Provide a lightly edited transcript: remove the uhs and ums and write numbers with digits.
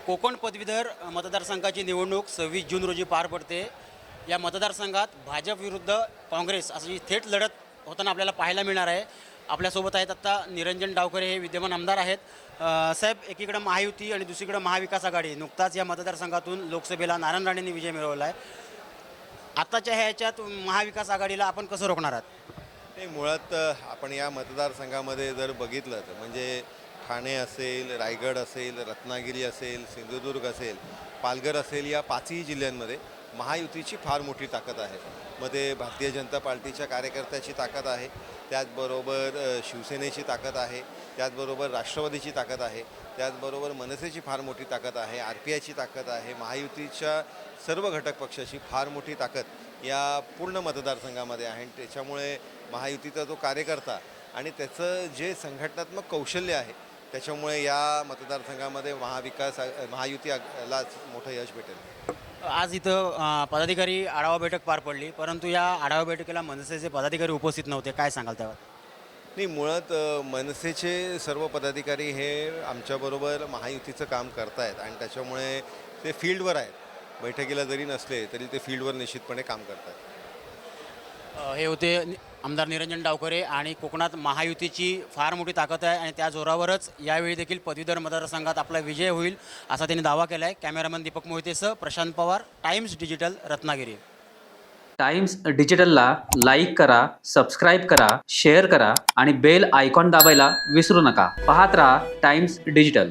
कोकण पदवीधर मतदारसंघाची निवडणूक 26 जून रोजी पार पडते. या मतदारसंघात भाजप विरुद्ध काँग्रेस अशी थेट लढत होताना आपल्याला पाहायला मिळणार आहे. आपल्यासोबत आहेत आत्ता निरंजन डावखरे, हे विद्यमान आमदार आहेत. साहेब, एकीकडे महायुती आणि दुसरीकडे महाविकास आघाडी. नुकताच या मतदारसंघातून लोकसभेला नारायण राणेंनी विजय मिळवला आहे. आत्ताच्या ह्याच्यात महाविकास आघाडीला आपण कसं रोखणार आहात? नाही, मुळात आपण या मतदारसंघामध्ये जर बघितलं तर म्हणजे ठाणे असेल, रायगड असेल, रत्नागिरी असेल, सिंधुदुर्ग असेल, पालघर असेल, या पाचही जिल्ह्यांमध्ये महायुतीची फार मोठी ताकद आहे. मध्ये भारतीय जनता पार्टीच्या कार्यकर्त्याची ताकद आहे, त्याचबरोबर शिवसेनेची ताकद आहे, त्याचबरोबर राष्ट्रवादीची ताकद आहे, त्याचबरोबर मनसेची फार मोठी ताकद आहे, RPIची ताकद आहे. महायुतीच्या सर्व घटक पक्षाची फार मोठी ताकद या पूर्ण मतदारसंघामध्ये आहे. त्याच्यामुळे महायुतीचा जो कार्यकर्ता आणि त्याचं जे संघटनात्मक कौशल्य आहे, त्याच्यामुळे या मतदारसंघामध्ये महायुतीलाच मोठं यश भेटेल. आज इथं पदाधिकारी आढावा बैठक पार पडली, परंतु या आढावा बैठकीला मनसेचे पदाधिकारी उपस्थित नव्हते. काय सांगाल त्यावर? नाही, मुळात मनसेचे सर्व पदाधिकारी हे आमच्याबरोबर महायुतीचं काम करत आहेत आणि त्याच्यामुळे ते फील्डवर आहेत. बैठकीला जरी नसले तरी ते फील्डवर निश्चितपणे काम करत आहेत. हे होते आमदार निरंजन डावखरे. आणि कोकणात महायुतीची फार मोठी ताकद आहे आणि त्या जोरावरच यावेळी देखील पदवीधर मतदारसंघात आपला विजय होईल असा त्यांनी दावा केला आहे. कॅमेरामन दीपक मोहितेसह Prashant Pawar, Times Digital, Ratnagiri. Times डिजिटलला लाईक करा, सबस्क्राईब करा, शेअर करा आणि बेल आयकॉन दाबायला विसरू नका. पाहत रहा टाइम्स डिजिटल.